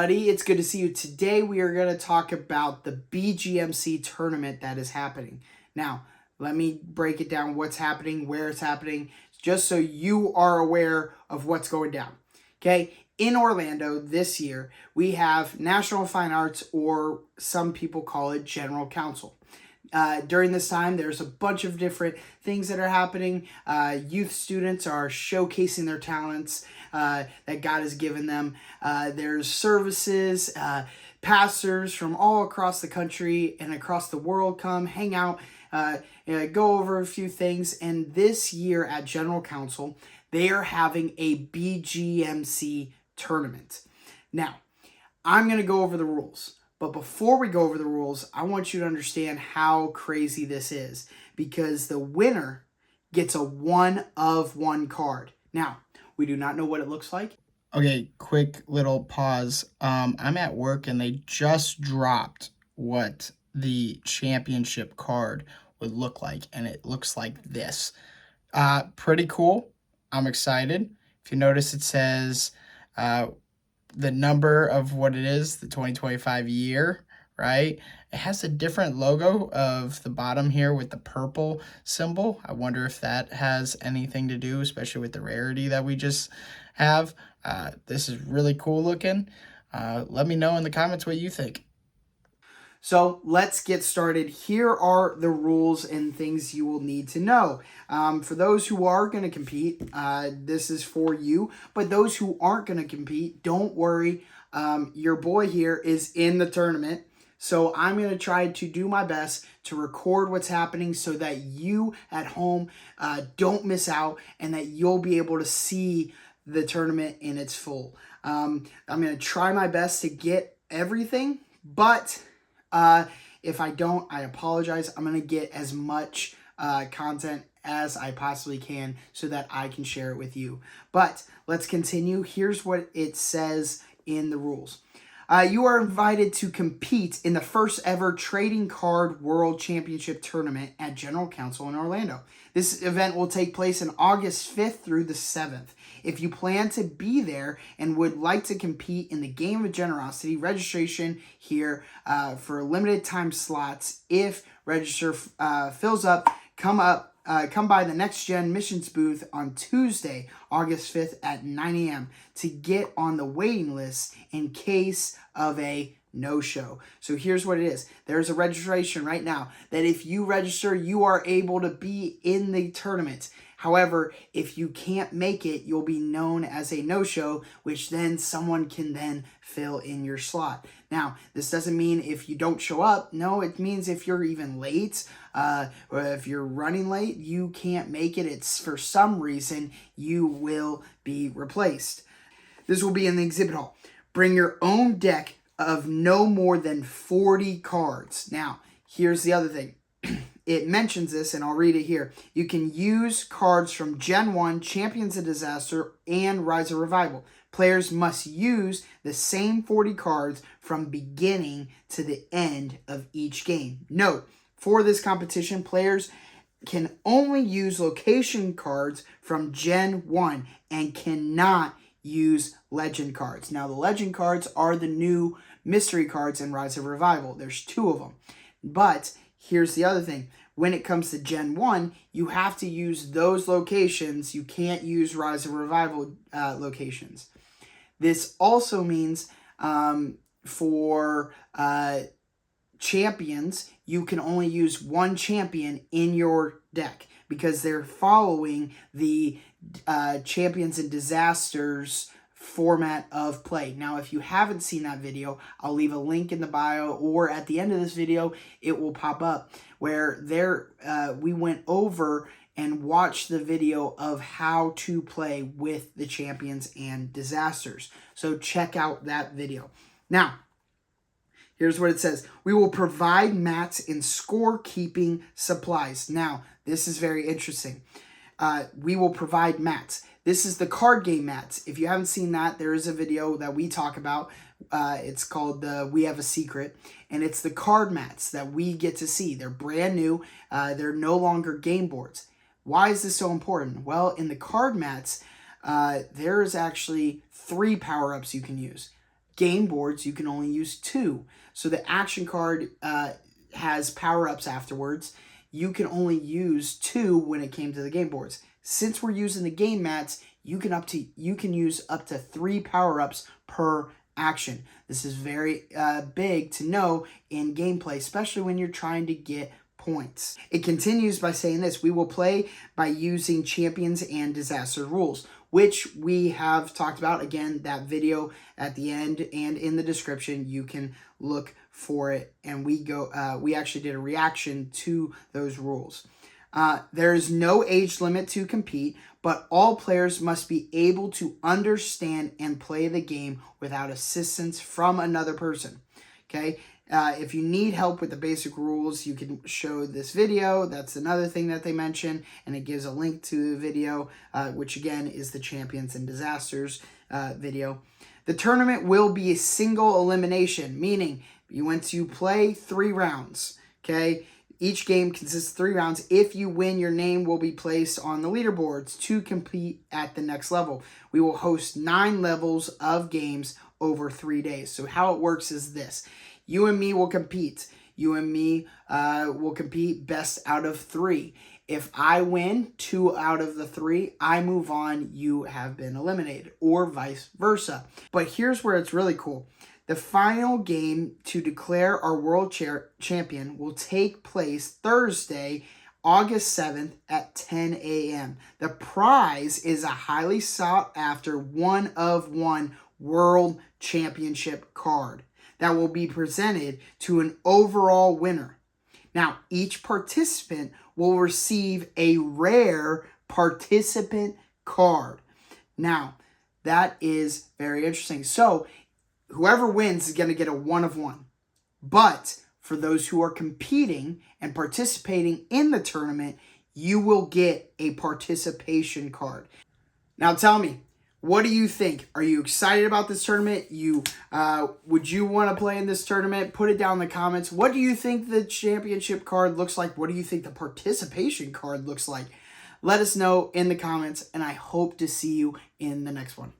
everybody. It's good to see you. Today we are going to talk about the BGMC tournament that is happening. Now, let me break it down, what's happening, where it's happening, just so you are aware of what's going down. Okay, in Orlando this year, we have National Fine Arts, or some people call it General Council. During this time, there's a bunch of different things that are happening. Youth students are showcasing their talents that God has given them. There's services, pastors from all across the country and across the world come, hang out, go over a few things. And this year at General Council, they are having a BGMC tournament. Now, I'm going to go over the rules. But before we go over the rules, I want you to understand how crazy this is, because the winner gets a 1-of-1 card. Now, we do not know what it looks like. Okay, quick little pause. I'm at work and they just dropped what the championship card would look like, and it looks like this. Pretty cool. I'm excited. If you notice, it says the number of what it is, the 2025 year, right? It has a different logo of the bottom here with the purple symbol. I wonder if that has anything to do, especially with the rarity that we just have. This is really cool looking. Let me know in the comments what you think. So let's get started. Here are the rules and things you will need to know. For those who are going to compete, this is for you. But those who aren't going to compete, don't worry. Your boy here is in the tournament. So I'm going to try to do my best to record what's happening so that you at home don't miss out, and that you'll be able to see the tournament in its full. I'm going to try my best to get everything, but if I don't, I apologize. I'm going to get as much content as I possibly can so that I can share it with you. But let's continue. Here's what it says in the rules. You are invited to compete in the first ever Trading Card World Championship Tournament at General Council in Orlando. This event will take place on August 5th through the 7th. If you plan to be there and would like to compete in the Game of Generosity, registration here for limited time slots. If register fills up, come by the Next Gen Missions booth on Tuesday, August 5th at 9 a.m. to get on the waiting list in case of a no-show. So here's what it is. There's a registration right now that if you register, you are able to be in the tournament. However, if you can't make it, you'll be known as a no-show, which then someone can then fill in your slot. Now, this doesn't mean if you don't show up. No, it means if you're even late, or if you're running late, you can't make it. It's for some reason, you will be replaced. This will be in the exhibit hall. Bring your own deck of no more than 40 cards. Now, here's the other thing. It mentions this, and I'll read it here. You can use cards from Gen 1, Champions of Disaster, and Rise of Revival. Players must use the same 40 cards from beginning to the end of each game. Note, for this competition, players can only use location cards from Gen 1 and cannot use legend cards. Now, the legend cards are the new mystery cards in Rise of Revival. There's 2 of them. But here's the other thing. When it comes to Gen 1, you have to use those locations. You can't use Rise of Revival locations. This also means for champions, you can only use 1 champion in your deck because they're following the Champions and Disasters format of play. Now, if you haven't seen that video, I'll leave a link in the bio, or at the end of this video, it will pop up where we went over and watched the video of how to play with the Champions and Disasters. So check out that video. Now, here's what it says. We will provide mats and scorekeeping supplies. Now, this is very interesting. We will provide mats. This is the card game mats. If you haven't seen that, there is a video that we talk about. It's called We Have a Secret, and it's the card mats that we get to see. They're brand new. They're no longer game boards. Why is this so important? Well, in the card mats, there is actually 3 power-ups you can use. game boards, you can only use 2. So the action card has power-ups afterwards. You can only use 2 when it came to the game boards. Since we're using the game mats, you can use up to 3 power-ups per action. This is very big to know in gameplay, especially when you're trying to get points. It continues by saying this: we will play by using champions and disaster rules, which we have talked about. Again, that video at the end and in the description, you can look for it. And we actually did a reaction to those rules. There is no age limit to compete, but all players must be able to understand and play the game without assistance from another person. Okay? If you need help with the basic rules, you can show this video. That's another thing that they mention, and it gives a link to the video, which again is the Champions and Disasters video. The tournament will be a single elimination, meaning you want to play 3 rounds. Okay? Each game consists of 3 rounds. If you win, your name will be placed on the leaderboards to compete at the next level. We will host 9 levels of games over 3 days. So how it works is this. You and me will compete. You and me will compete best out of 3. If I win 2 out of the 3, I move on, you have been eliminated, or vice versa. But here's where it's really cool. The final game to declare our world champion will take place Thursday, August 7th at 10 a.m. The prize is a highly sought after 1-of-1 world championship card that will be presented to an overall winner. Now, each participant will receive a rare participant card. Now, that is very interesting. So, whoever wins is going to get a 1-of-1. But for those who are competing and participating in the tournament, you will get a participation card. Now tell me, what do you think? Are you excited about this tournament? Would you want to play in this tournament? Put it down in the comments. What do you think the championship card looks like? What do you think the participation card looks like? Let us know in the comments, and I hope to see you in the next one.